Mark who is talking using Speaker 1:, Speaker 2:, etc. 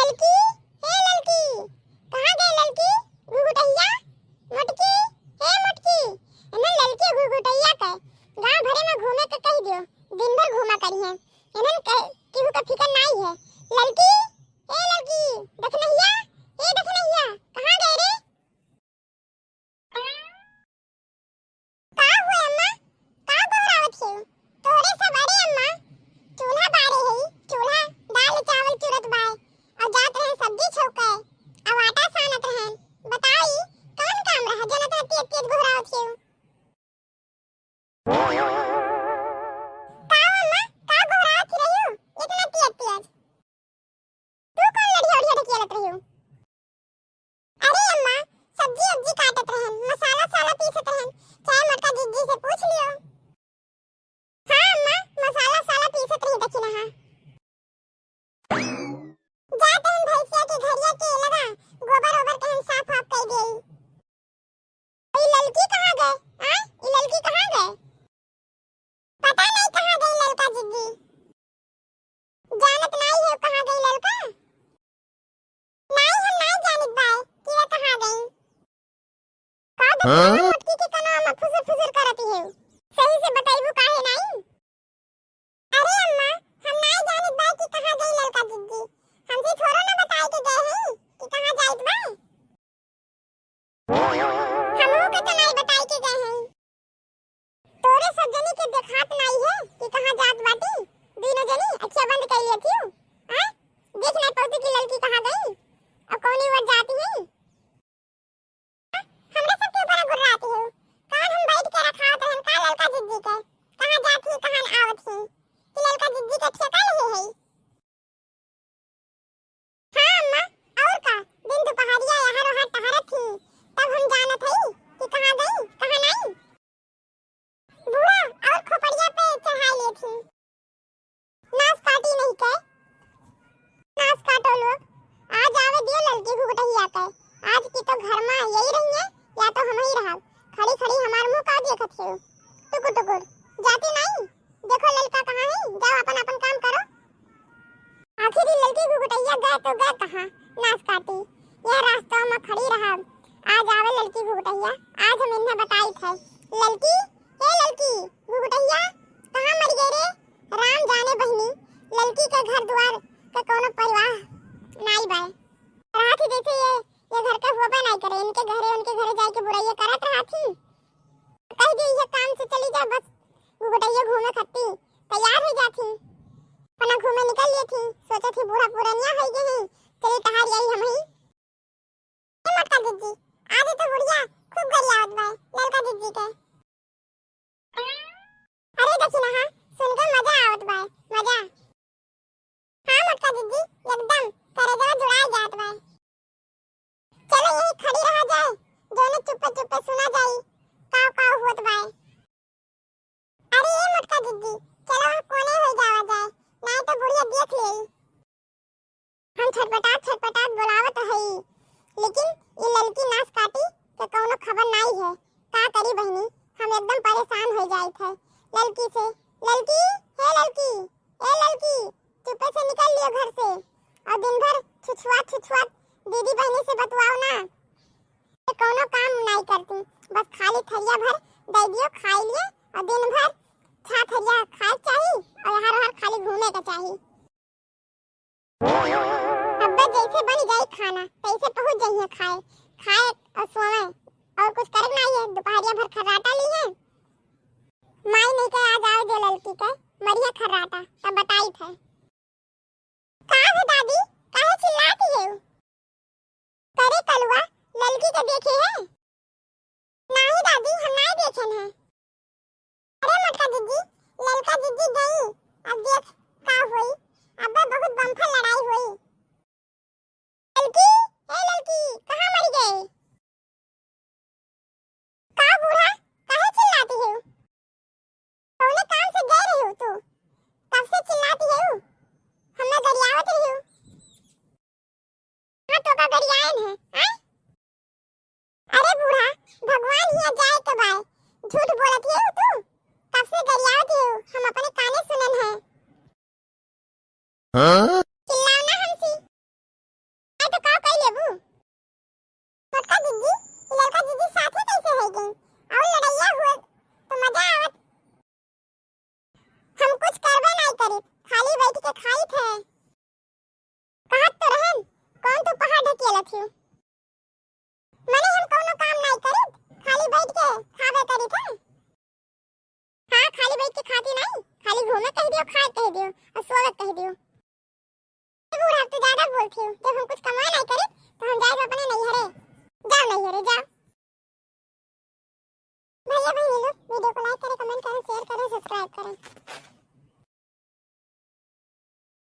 Speaker 1: ललकी, हे ललकी, कहाँ गए ललकी? घुघुटैया, मोटकी, हे मोटकी, इन्हें ललकी घुघुटैया के गांव भरे में घूमे के कह दियो, दिन भर घूमा करी है, इन्हें केहू का फिकर नहीं है। ललकी, हे ललकी, देखनहिया, हे देखनहिया, कहाँ गए रे? का हुए अम्मा? का बहरावत है? तोरे सब अरे अम्मा, चूल्हा बारे है, चूल्हा दाल चावल चुरत बाय और जात रहे सब्जी छौके और आटा सानत रहे। बताई कौन काम रहा जनत तेज तेज घुरावत है? का अम्मा, का घुरावत रही हो इतना तेज तेज? तू कौन लड़िया उड़िया ढकेलत रही हो? अरे अम्मा, सब्जी अब्जी काटत रहे, मसाला साला पीसत रहे, चाहे मोटका जीजी से पूछ लियो। हाँ अम्मा, मसाला साला पीसत रही देखी ना। जाते हैं भैंसिया के घरिया के लगा गोबर ओबर के हम साफ साफ कर देई। ये ललकी कहाँ गए? हाँ, ये ललकी कहाँ गए? पता नहीं कहाँ गई ललका जीजी, जानत नहीं है कहाँ गई ललका। नहीं हम नहीं जानत बाय कि वे कहाँ गई। का देखी मोटकी के कनो में फुसुर फुसुर करती है, सही से बताइबू काहे नहीं? अरे अम्मा, हम नहीं जानत बाय कि कहाँ गई ललका जीजी, हमसे थोड़ा ना बताए के गए हैं कि कहाँ जाइत बा। हमहू के तो नहीं बताए के गए हैं। तोरे सब जनी के देखात नहीं है कि कहाँ जात बाटी, दोनों जनी अच्छा बंद कर लिए थी। हां, देख नहीं पौती की लड़की कहाँ गई और कौनी वर जाती है। हमरा सब के ऊपर गुर्राती हो, कान हम बैठ के रखावत रहन का ललका जिज्जी के कहाँ जाती कहाँ आवत है कि ललका जिज्जी के ठेका ले है। हाँ अम्मा, और का दिन दोपहरिया यहाँ वहाँ टहरत थी, तब हम जानत हई कि कहाँ गई कहाँ नहीं। बूढ़ा और खोपड़िया पे चढ़ाई ले थी, नास काटी नहीं के, नास काटो लोग। आज आवे दियो लड़की घुघुटैया के, आज की तो घर में यही रही है या तो हम ही रहब। खड़ी खड़ी हमार मुंह का देखत है, टुकुर टुकुर जाती नहीं। देखो लड़का कहाँ है, जाओ अपन अपन काम करो। आखिर लड़की घुघुटैया गए तो गए कहाँ, नास काटी यह रास्ता में खड़ी रहब। आज आवे लड़की घुघुटैया, आज हम इन्हें बताई थे। लड़की, हे लड़की घुघुटैया, कहाँ मर गए रे? राम जाने बहनी, लड़की के घर द्वार का कोनो परिवार नहीं बाय। रात ही जैसे ये घर का होबे नहीं करे, इनके घरे जाके बुराइयां करत रहा थी। कह दी ये काम से चली जा, बस घुघुटैया घूमे खत्ती तैयार हो जाती, पना घूमे निकल लिए थी। सोचा थी बूढ़ा पुरानिया हो गए हैं, चली टहर यही हम ही। ए मोटका जीजी, आज तो बुढ़िया खूब गरियावत बाय ललका जीजी के। अरे देखी ना, हाँ सुन के मजा आवत बाय, मजा। हाँ मोटका जीजी, एकदम करेजवा जुड़ाई जात बाय। चलो यही खड़ी रहा जाए, दोनों चुप्पे चुप्पे सुना जाई काव काव होत बाय। अरे ये मोटका जीजी, चलो कोने हो जावा जाए, नहीं तो बुढ़िया देख लेई। हम छटपटात बोलावत हई, लेकिन ये ललकी नास काटी के कोनो खबर नहीं है। का करी बहनी, हम एकदम परेशान हो जाई थे ललकी से। ललकी, हे ललकी, ए ललकी, चुपे से निकल लियो घर से और दिन भर छुछुआत दीदी बहनी से बतवाओ ना। ये कोनो काम नहीं करती, बस खाली थरिया भर दे दियो, खाई लिए और दिन भर छा थरिया खाए चाहिए और यहाँ हर खाली घूमे का चाहिए। अब्बा जैसे बन जाए खाना तैसे पहुंच जाइए खाए और सोए, और कुछ करे नहीं है। दोपहरिया भर खर्राटा ली है, माई नहीं कहे आज आओ जो ललकी के मरिया खर्राटा, तब बताई थे। का है दादी, काहे चिल्लाती है? करे कलवा ललकी के देखे है? नहीं दादी, हम नहीं देखे हैं। अरे मोटका जीजी, ललका जीजी गई, अब देख का हुई। अब्बा बहुत बम्फर लड़ाई हुई। ललकी, हे ललकी, कहाँ मर गए? का बूढ़ा, काहे चिल्लाती हो? कौने काम से गए रही हो तू? कब से चिल्लाती हो? हमें गरियावत रही हो। हाँ तो का गरियान है, हाँ? अरे बूढ़ा, भगवान ही जाए के बाय, झूठ बोलती हो तू? कब से गरियावत हो, हम अपने काने सुनन है। हाँ? दियो और स्वागत कह दियो। बूढ़ा तो ज्यादा बोलती हो, जब हम कुछ कमा नहीं करे